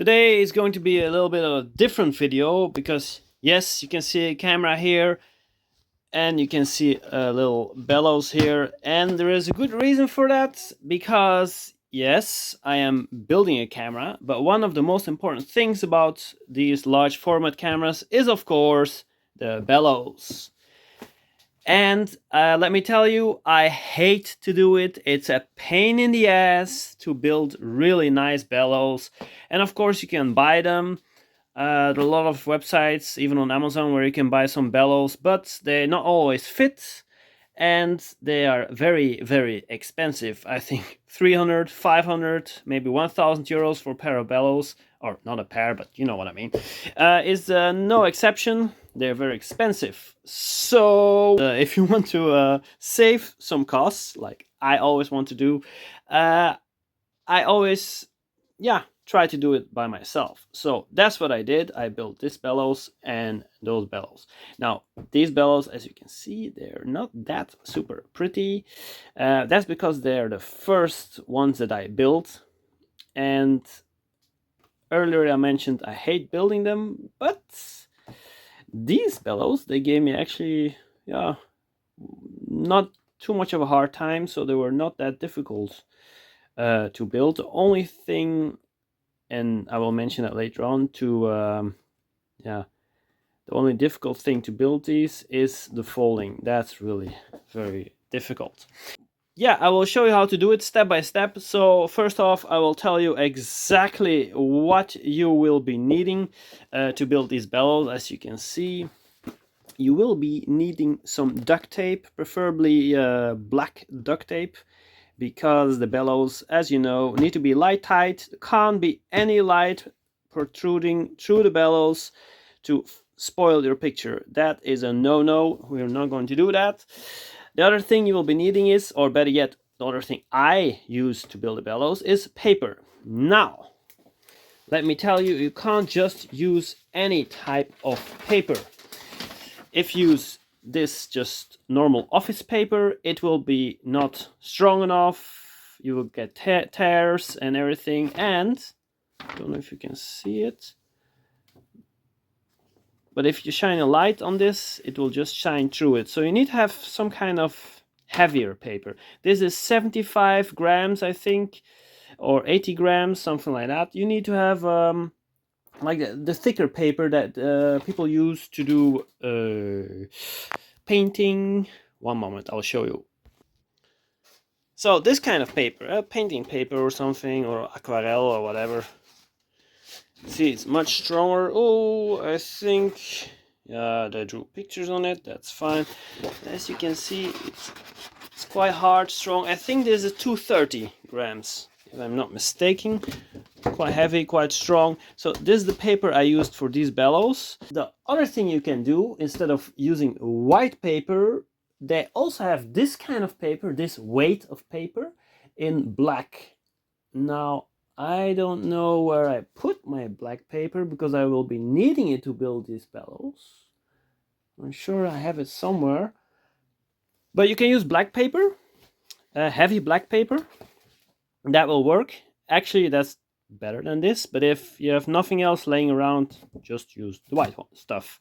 Today is going to be a little bit of a different video because yes, you can see a camera here and you can see a little bellows here, and there is a good reason for that because yes, I am building a camera, but one of the most important things about these large format cameras is of course the bellows. And let me tell you, I hate to do it. It's a pain in the ass to build really nice bellows. And of course, you can buy them. There are a lot of websites, even on Amazon, where you can buy some bellows, but they not always fit. And they are very, very expensive. I think 300, 500, maybe 1,000 euros for a pair of bellows. Or not a pair, but you know what I mean. Is no exception. They're very expensive. So if you want to save some costs, like I always want to do, I always, try to do it by myself. So that's what I did. I built this bellows and those bellows. Now, these bellows, as you can see, they're not that super pretty. That's because they're the first ones that I built. And earlier I mentioned I hate building them, but these bellows, they gave me actually, not too much of a hard time, so they were not that difficult to build. The only thing, and I will mention that later on, the only difficult thing to build these is the folding. That's really very difficult. Yeah, I will show you how to do it step by step. So first off, I will tell you exactly what you will be needing to build these bellows. As you can see, you will be needing some duct tape, preferably black duct tape, because the bellows, as you know, need to be light tight. There can't be any light protruding through the bellows to spoil your picture. That is a no-no. We're not going to do that. The other thing you will be needing is, or better yet, the other thing I use to build the bellows is paper. Now, let me tell you, you can't just use any type of paper. If you use this just normal office paper, it will be not strong enough. You will get tears and everything, and I don't know if you can see it, but if you shine a light on this, it will just shine through it. So you need to have some kind of heavier paper. This is 75 grams, I think, or 80 grams, something like that. You need to have like the thicker paper that people use to do painting. One moment, I'll show you. So this kind of paper, painting paper or something, or aquarelle or whatever. See, it's much stronger. Oh, I think, yeah, they drew pictures on it. That's fine. As you can see, it's quite hard, strong. I think this is 230 grams, if I'm not mistaken. Quite heavy, quite strong. So this is the paper I used for these bellows. The other thing you can do, instead of using white paper, they also have this kind of paper, this weight of paper, in black. Now, I don't know where I put my black paper because I will be needing it to build these bellows. I'm sure I have it somewhere. But you can use black paper, heavy black paper. That will work. Actually, that's better than this. But if you have nothing else laying around, just use the white stuff.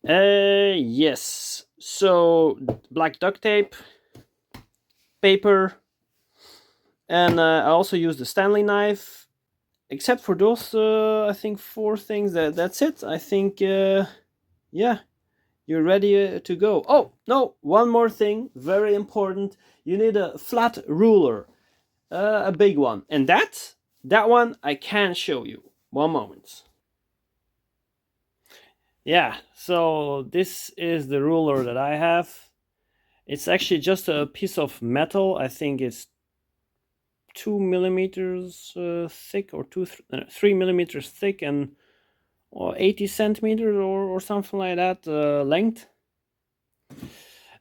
Yes. So, black duct tape, paper, and I also use the Stanley knife. Except for those, I think 4 things. That's it. I think, yeah, you're ready to go. Oh, no, one more thing, very important. You need a flat ruler, a big one. And that one I can show you. One moment. Yeah, so this is the ruler that I have. It's actually just a piece of metal. I think it's 2 millimeters thick, or 3 millimeters thick, and or 80 centimeters or something like that length.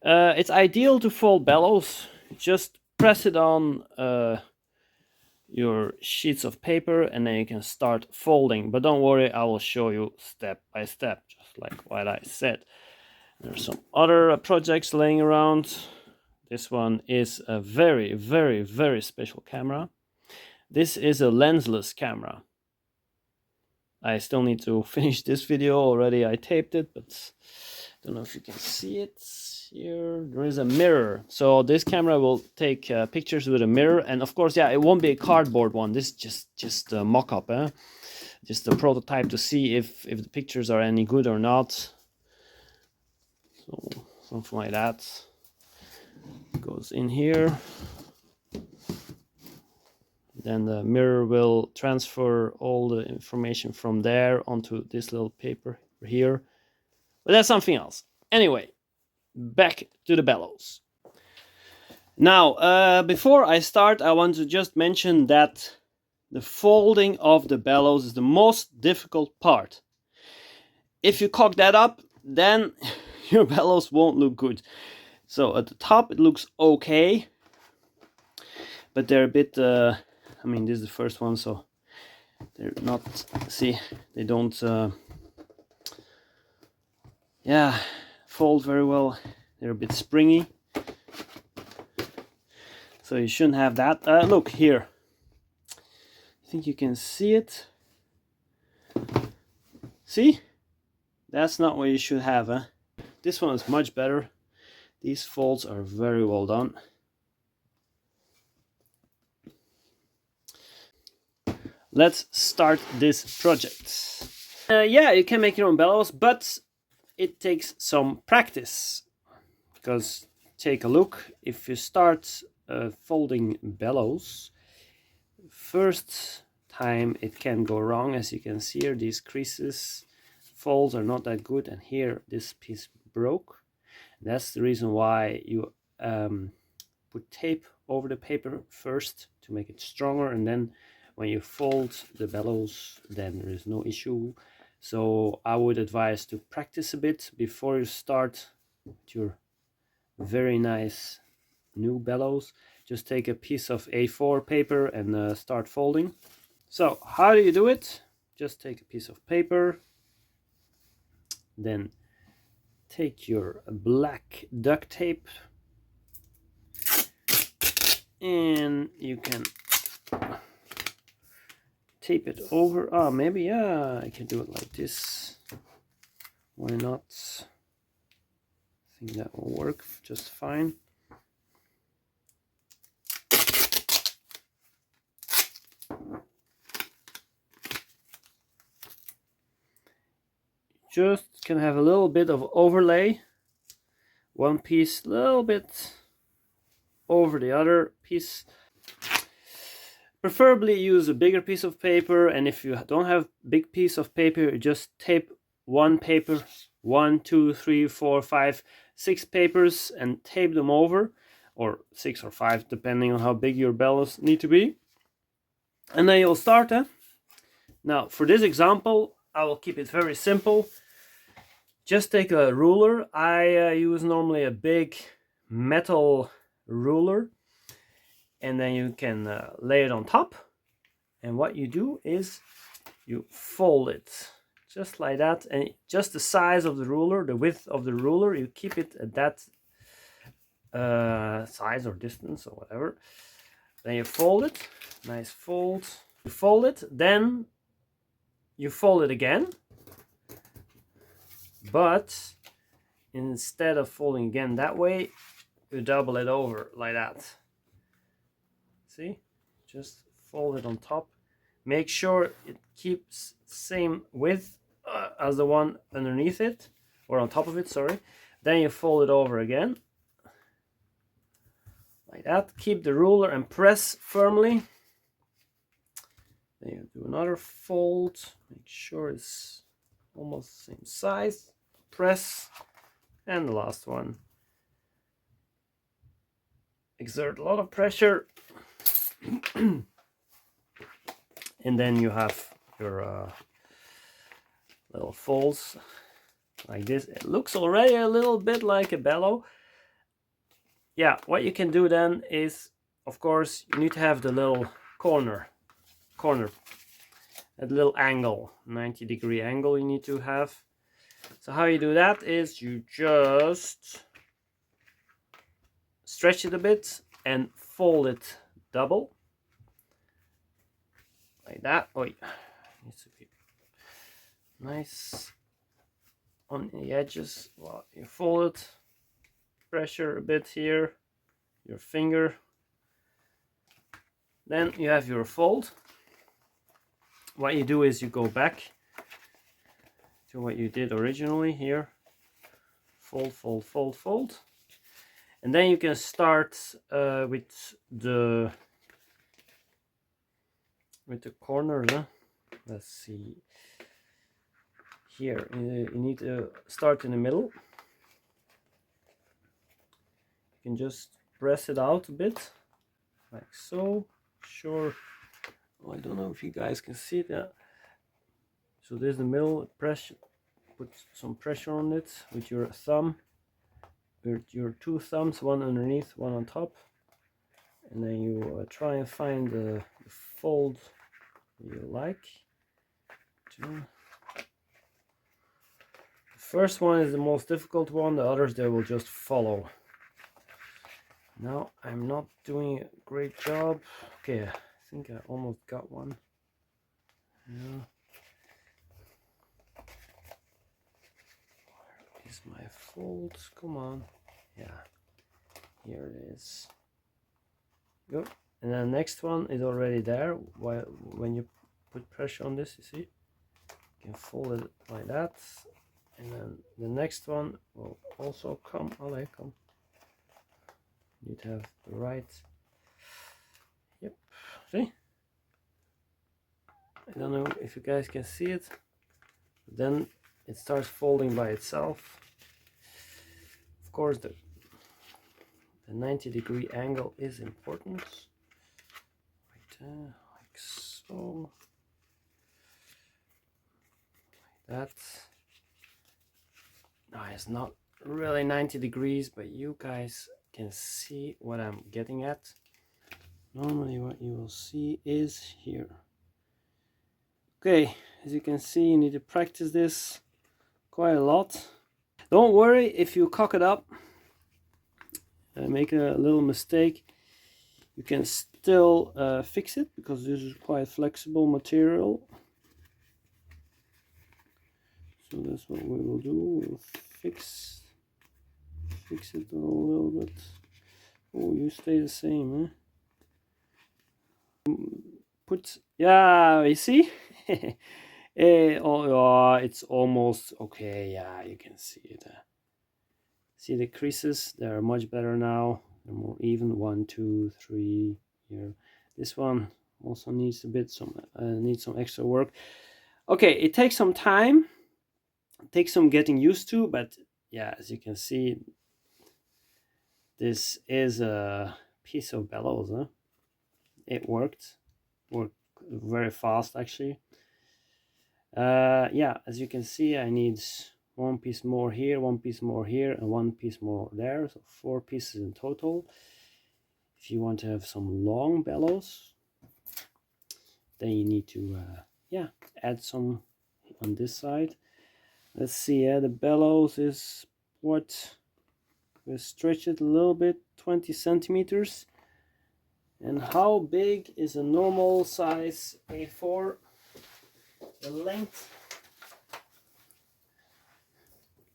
It's ideal to fold bellows. Just press it on your sheets of paper and then you can start folding. But don't worry, I will show you step by step, just like what I said. There's some other projects laying around. This one is a very, very, very special camera. This is a lensless camera. I still need to finish this video. Already I taped it, but don't know if you can see it here. There is a mirror, so this camera will take pictures with a mirror, and of course, yeah, it won't be a cardboard one. This is just a mock-up, just a prototype to see if the pictures are any good or not. So something like that goes in here. Then the mirror will transfer all the information from there onto this little paper here. But that's something else. Anyway, back to the bellows. Now, before I start, I want to just mention that the folding of the bellows is the most difficult part. If you cock that up, then your bellows won't look good. So at the top it looks okay, but they're a bit, I mean, this is the first one, so they're not, see, they don't, yeah, fold very well. They're a bit springy. So you shouldn't have that. Look here. I think you can see it. See? That's not what you should have, huh? This one is much better. These folds are very well done. Let's start this project. Yeah, you can make your own bellows, but it takes some practice. Because take a look, if you start folding bellows, first time it can go wrong. As you can see here, these creases, folds are not that good, and here this piece broke. That's the reason why you put tape over the paper first to make it stronger, and then when you fold the bellows, then there is no issue. So I would advise to practice a bit before you start with your very nice new bellows. Just take a piece of A4 paper and start folding. So how do you do it? Just take a piece of paper, then take your black duct tape, and you can tape it over. Oh, maybe, yeah, I can do it like this. Why not? I think that will work just fine. Just can have a little bit of overlay. One piece a little bit over the other piece. Preferably use a bigger piece of paper, and if you don't have big piece of paper, just tape one paper, 1, 2, 3, 4, 5, 6 papers, and tape them over, or 6 or 5 depending on how big your bellows need to be. And then you'll start. Now for this example, I will keep it very simple. Just take a ruler. I use normally a big metal ruler, and then you can lay it on top, and what you do is you fold it just like that, and just the size of the ruler, the width of the ruler, you keep it at that size or distance or whatever. Then you fold it, nice fold. You fold it, then you fold it again, but instead of folding again that way, you double it over like that. See, just fold it on top. Make sure it keeps same width as the one underneath it, or on top of it, sorry. Then you fold it over again like that. Keep the ruler and press firmly. Then you do another fold. Make sure it's almost the same size. Press, and the last one. Exert a lot of pressure. And then you have your little folds like this. It looks already a little bit like a bellow. Yeah, what you can do then is, of course, you need to have the little corner, at a little angle, 90-degree angle you need to have. So how you do that is you just stretch it a bit and fold it double like that. Oh, needs to be nice on the edges while you fold it. Pressure a bit here, your finger. Then you have your fold. What you do is you go back to what you did originally here. Fold, fold, fold, fold. And then you can start with the corners. Huh? Let's see. Here, you need to start in the middle. You can just press it out a bit, like so. Sure. Oh, I don't know if you guys can see that. So there's the middle. Press, put some pressure on it with your thumb. With your two thumbs, one underneath, one on top. And then you try and find the fold you like. The first one is the most difficult one, the others they will just follow. Now I'm not doing a great job. Okay, I think I almost got one. Yeah. Where is my fold? Come on. Yeah, here it is. Good. And then the next one is already there. While when you put pressure on this, you see, you can fold it like that. And then the next one will also come. Oh, they come. You need to have the right. Yep. See? I don't know if you guys can see it. Then it starts folding by itself. Of course, the 90-degree angle is important. Right there, like so. Like that. No, it's not really 90 degrees, but you guys can see what I'm getting at. Normally what you will see is here. Okay, as you can see, you need to practice this quite a lot. Don't worry if you cock it up and make a little mistake. You can still fix it because this is quite flexible material. So that's what we will do. We'll fix it a little bit. Oh, you stay the same, huh? Yeah, you see? Oh, it's almost okay. Yeah, you can see it. See the creases? They're much better now. They're more even. 1, 2, 3 here. This one also needs needs some extra work. Okay, it takes some time. It takes some getting used to, but yeah, as you can see, this is a piece of bellows. Huh? It worked very fast actually. Yeah, as you can see, I need one piece more here, one piece more here, and one piece more there, so 4 pieces in total. If you want to have some long bellows, then you need to yeah, add some on this side. Let's see, the bellows is what, we'll stretch it a little bit, 20 centimeters. And how big is a normal size A4? The length,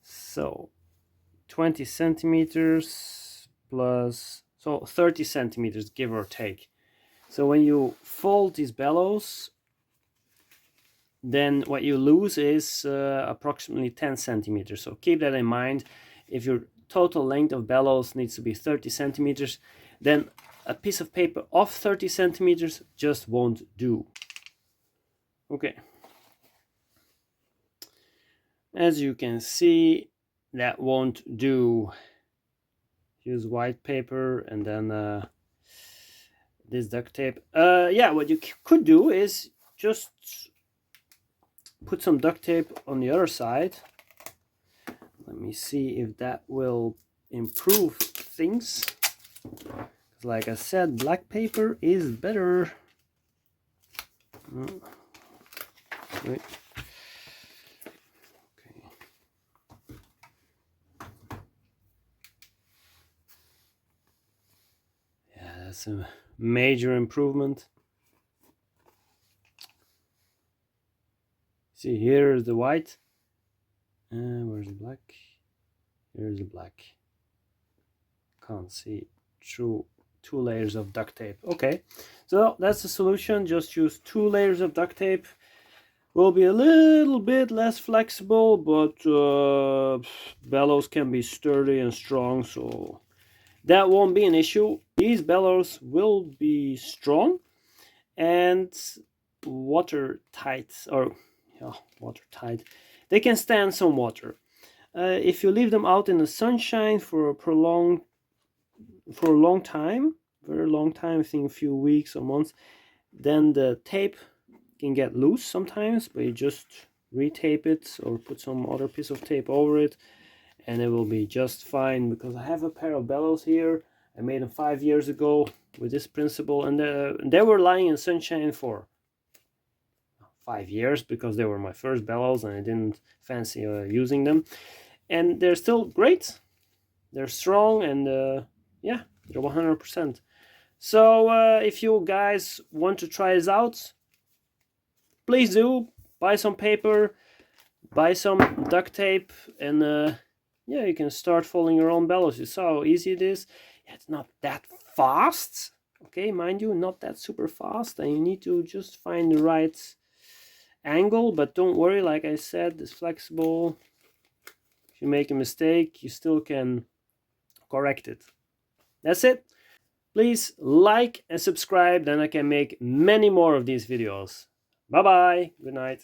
so 20 centimeters plus, so 30 centimeters give or take. So when you fold these bellows, then what you lose is approximately 10 centimeters. So keep that in mind. If your total length of bellows needs to be 30 centimeters, then a piece of paper of 30 centimeters just won't do. Okay. As you can see, that won't do. Use white paper and then this duct tape. Yeah, what you could do is just put some duct tape on the other side. Let me see if that will improve things. Like I said, black paper is better. Wait. That's a major improvement. See, here is the white. Where's the black? Here's the black. Can't see through 2 layers of duct tape. Okay, so that's the solution. Just use 2 layers of duct tape. Will be a little bit less flexible, but bellows can be sturdy and strong, so that won't be an issue. These bellows will be strong and watertight, or watertight. They can stand some water. If you leave them out in the sunshine for a long time, very long time, I think a few weeks or months, then the tape can get loose sometimes, but you just retape it or put some other piece of tape over it and it will be just fine. Because I have a pair of bellows here. I made them 5 years ago with this principle, and they were lying in sunshine for 5 years because they were my first bellows and I didn't fancy using them, and they're still great. They're strong, and yeah, they're 100%. So if you guys want to try this out, please do. Buy some paper, buy some duct tape, and yeah, you can start folding your own bellows. You saw how easy it is. It's not that fast, okay, mind you, not that super fast, and you need to just find the right angle. But don't worry, like I said, it's flexible. If you make a mistake, you still can correct it. That's it. Please like and subscribe, then I can make many more of these videos. Bye bye. Good night.